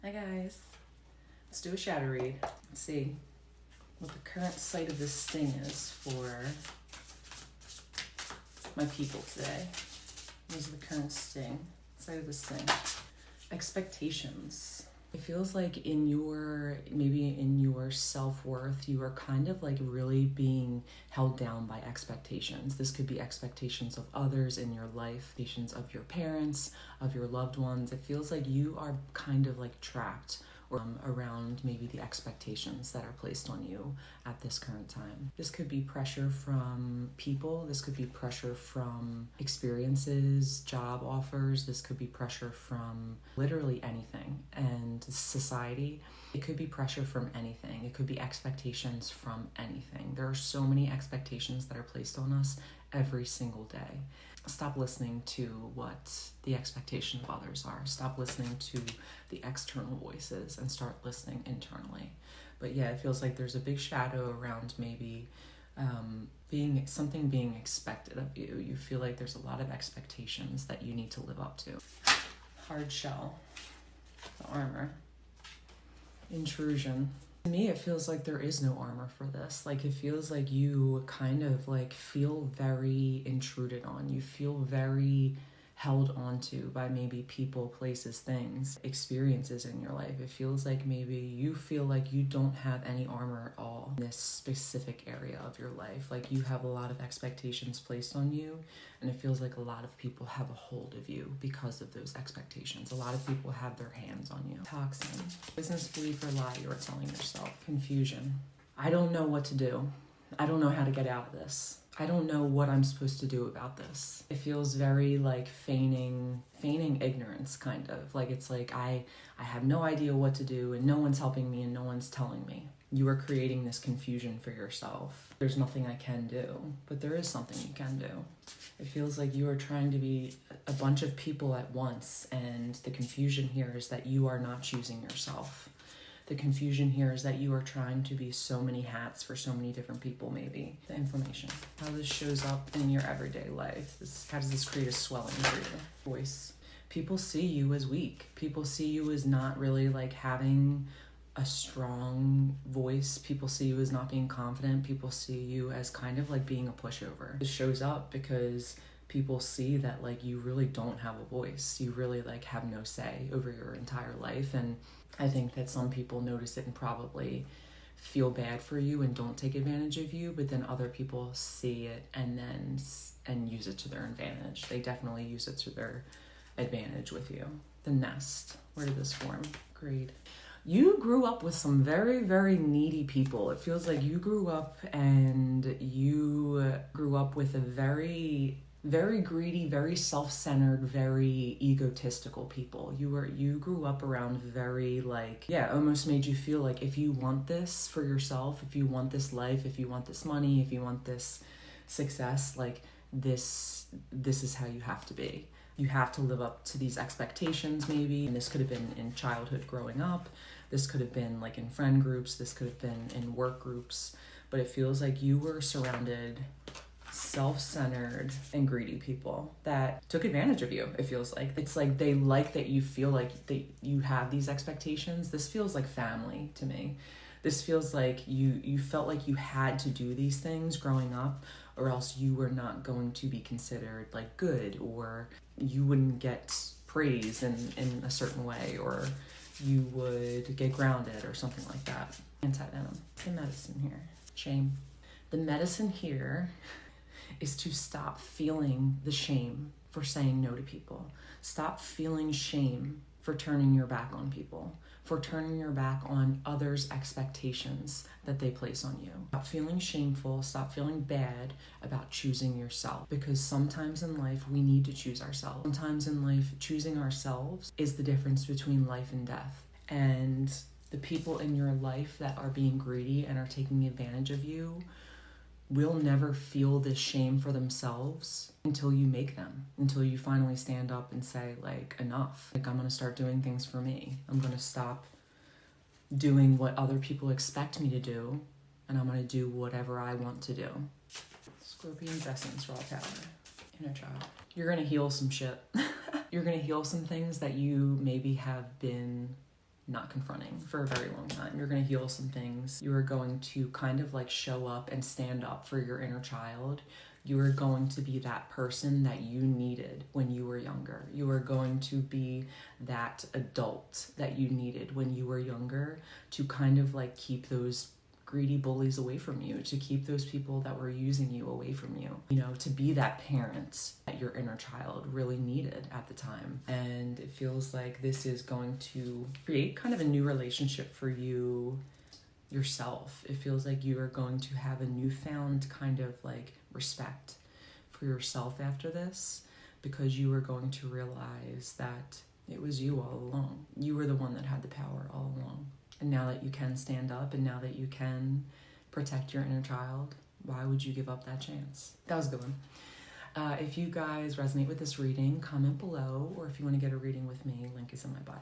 Hi guys, let's do a shadow read. Let's see what the current site of this sting is for my people today. These are the current site of this thing. Expectations. It feels like maybe in your self-worth, you are kind of like really being held down by expectations. This could be expectations of others in your life, expectations of your parents, of your loved ones. It feels like you are kind of like trapped around maybe the expectations that are placed on you at this current time. This could be pressure from people. This could be pressure from experiences, job offers. This could be pressure from literally anything. And society, it could be pressure from anything. It could be expectations from anything. There are so many expectations that are placed on us every single day. Stop listening to what the expectation of others are. Stop listening to the external voices and start listening internally. But yeah, it feels like there's a big shadow around maybe being expected of you. You feel like there's a lot of expectations that you need to live up to. Hard shell, the armor, intrusion. To me, it feels like there is no armor for this. Like, it feels like you kind of like feel very intruded on. You feel very held onto by maybe people, places, things, experiences in your life. It feels like maybe you feel like you don't have any armor at all in this specific area of your life. Like, you have a lot of expectations placed on you, and it feels like a lot of people have a hold of you because of those expectations. A lot of people have their hands on you. Toxin. Business, belief, or lie you are telling yourself. Confusion. I don't know what to do. I don't know how to get out of this. I don't know what I'm supposed to do about this. It feels very like feigning ignorance, kind of. Like, it's like I have no idea what to do, and no one's helping me, and no one's telling me. You are creating this confusion for yourself. There's nothing I can do, but there is something you can do. It feels like you are trying to be a bunch of people at once, and the confusion here is that you are not choosing yourself. The confusion here is that you are trying to be so many hats for so many different people, maybe. The information. How this shows up in your everyday life. How does this create a swelling for your voice? People see you as weak. People see you as not really like having a strong voice. People see you as not being confident. People see you as kind of like being a pushover. This shows up because people see that like you really don't have a voice. You really like have no say over your entire life. And I think that some people notice it and probably feel bad for you and don't take advantage of you, but then other people see it and use it to their advantage. They definitely use it to their advantage with you. The nest. Where did this form? Greed. You grew up with some very, very needy people. It feels like you grew up with a very greedy, very self-centered, very egotistical people. You grew up around very almost made you feel like if you want this for yourself, if you want this life, if you want this money, if you want this success, like this is how you have to be. You have to live up to these expectations maybe. And this could have been in childhood growing up. This could have been like in friend groups. This could have been in work groups. But it feels like you were surrounded self-centered and greedy people that took advantage of you. It feels like it's like they like that you feel like you have these expectations. This feels like family to me. This feels like you felt like you had to do these things growing up, or else you were not going to be considered like good, or you wouldn't get praise in a certain way, or you would get grounded or something like that. Anti-venom. The medicine here. Shame. The medicine here is to stop feeling the shame for saying no to people. Stop feeling shame for turning your back on people, for turning your back on others' expectations that they place on you. Stop feeling shameful, stop feeling bad about choosing yourself, because sometimes in life we need to choose ourselves. Sometimes in life, choosing ourselves is the difference between life and death. And the people in your life that are being greedy and are taking advantage of you will never feel this shame for themselves until you make them, until you finally stand up and say like, enough. Like, I'm gonna start doing things for me. I'm gonna stop doing what other people expect me to do, and I'm gonna do whatever I want to do. Scorpion's essence, raw power, inner child. You're gonna heal some shit. You're gonna heal some things that you maybe have been not confronting for a very long time. You're going to heal some things. You are going to kind of like show up and stand up for your inner child. You are going to be that person that you needed when you were younger. You are going to be that adult that you needed when you were younger to kind of like keep those greedy bullies away from you, to keep those people that were using you away from you, you know, to be that parent that your inner child really needed at the time. And it feels like this is going to create kind of a new relationship for you yourself. It feels like you are going to have a newfound kind of like respect for yourself after this, because you are going to realize that it was you all along. You were the one that had the power all along. And now that you can stand up and now that you can protect your inner child, why would you give up that chance? That was a good one. If you guys resonate with this reading, comment below, or if you want to get a reading with me, link is in my bio.